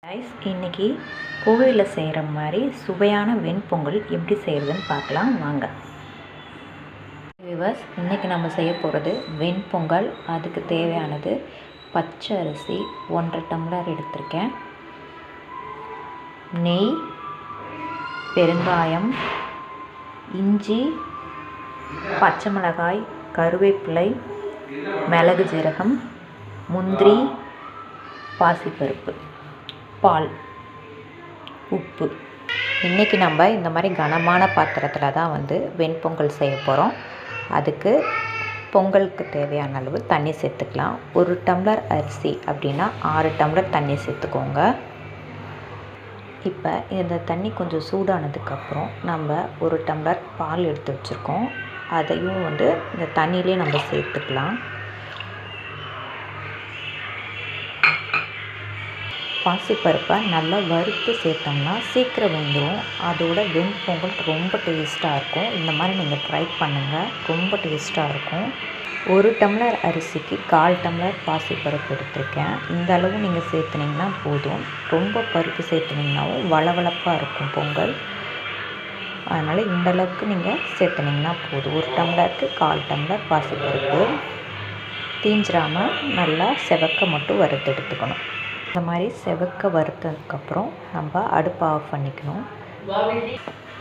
Guys, இன்றைக்கி கோவிலில் செய்கிற மாதிரி சுவையான வெண்பொங்கல் எப்படி செய்கிறதுன்னு பார்க்கலாம் வாங்க. வியூவர்ஸ், இன்றைக்கி நம்ம செய்ய போகிறது வெண்பொங்கல். அதுக்கு தேவையானது பச்சை அரிசி 1.5 டம்ளர் எடுத்திருக்கேன், நெய், பெருங்காயம், இஞ்சி, பச்சை மிளகாய், கருவேப்பிலை, மிளகு, ஜீரகம், முந்திரி, பாசிப்பருப்பு, பால், உப்பு. இன்றைக்கி நம்ம இந்த மாதிரி கனமான பாத்திரத்தில் தான் வெண்பொங்கல் செய்ய போகிறோம். அதுக்கு பொங்கலுக்கு தேவையான அளவு தண்ணி சேர்த்துக்கலாம். 1 டம்ளர் அரிசி அப்படின்னா 6 டம்ளர் தண்ணி சேர்த்துக்கோங்க. இப்போ இந்த தண்ணி கொஞ்சம் சூடானதுக்கப்புறம் நம்ம 1 டம்ளர் பால் எடுத்து வச்சுருக்கோம். அதையும் இந்த தண்ணியிலே நம்ம சேர்த்துக்கலாம். பாசிப்பருப்பை நல்லா வறுத்து சேர்த்தோம்னா சீக்கிரம் வெந்துடும். அதோட வெண்பொங்கல் ரொம்ப டேஸ்ட்டாக இருக்கும். இந்த மாதிரி நீங்கள் ட்ரை பண்ணுங்கள், ரொம்ப டேஸ்ட்டாக இருக்கும். 1 டம்ளர் அரிசிக்கு 1/4 டம்ளர் பாசிப்பருப்பு எடுத்திருக்கேன். இந்த அளவு நீங்கள் சேர்த்துனிங்கன்னா போதும். ரொம்ப பருப்பு சேர்த்துனிங்கனாவும் வளவளப்பாக இருக்கும் பொங்கல். அதனால் இந்த அளவுக்கு நீங்கள் சேர்த்துனிங்கன்னா போதும். 1 டம்ளருக்கு 1/4 டம்ளர் பாசிப்பருப்பு. தீஞ்சிராமல் நல்லா செவக்க மட்டும் வறுத்து எடுத்துக்கணும். இந்த மாதிரி செவக்க வறுத்ததுக்கப்புறம் நம்ம அடுப்பை ஆஃப் பண்ணிக்கணும்.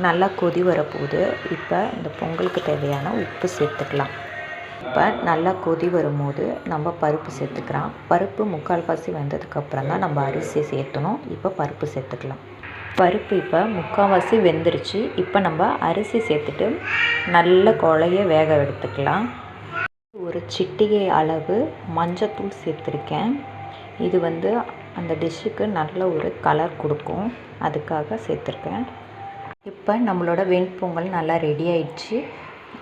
நல்லா கொதி வரப்போகுது. இப்போ இந்த பொங்கலுக்கு தேவையான உப்பு சேர்த்துக்கலாம். இப்போ நல்லா கொதி வரும்போது நம்ம பருப்பு சேர்த்துக்கலாம். பருப்பு 3/4 வெந்ததுக்கப்புறம் தான் நம்ம அரிசி சேர்த்தணும். இப்போ பருப்பு சேர்த்துக்கலாம். பருப்பு இப்போ 3/4 வெந்துருச்சு. இப்போ நம்ம அரிசி சேர்த்துட்டு நல்ல குழைய வேக எடுத்துக்கலாம். ஒரு சிட்டிகை அளவு மஞ்சத்தூள் சேர்த்துருக்கேன். இது அந்த டிஷ்ஷுக்கு நல்ல ஒரு கலர் கொடுக்கும், அதுக்காக சேர்த்துருக்கேன். இப்போ நம்மளோட வெண்பொங்கல் நல்லா ரெடி ஆயிடுச்சு.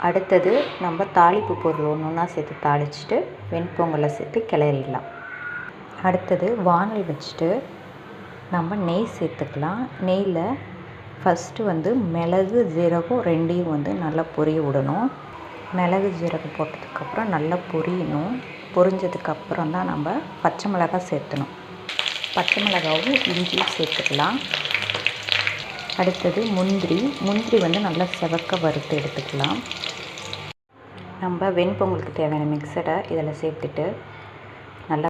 அடுத்தது நம்ம தாளிப்பு பொருள் ஒன்றா சேர்த்து தாளிச்சிட்டு வெண்பொங்கலை சேர்த்து கிளறிடலாம். அடுத்தது வானல் வச்சுட்டு நம்ம நெய் சேர்த்துக்கலாம். நெய்யில் ஃபஸ்ட்டு மிளகு, ஜீரகம் 2யும் நல்லா பொரிய விடணும். மிளகு, ஜீரகம் போட்டதுக்கப்புறம் நல்லா பொரியணும். பொரிஞ்சதுக்கப்புறம் தான் நம்ம பச்சை மிளகாய் சேர்த்தணும். பச்சை மிளகாவும் இஞ்சியும் சேர்த்துக்கலாம். அடுத்தது முந்திரி நல்லா செவக்க வறுத்து எடுத்துக்கலாம். நம்ம வெண்பொங்கலுக்கு தேவையான மிக்சரை இதில் சேர்த்துட்டு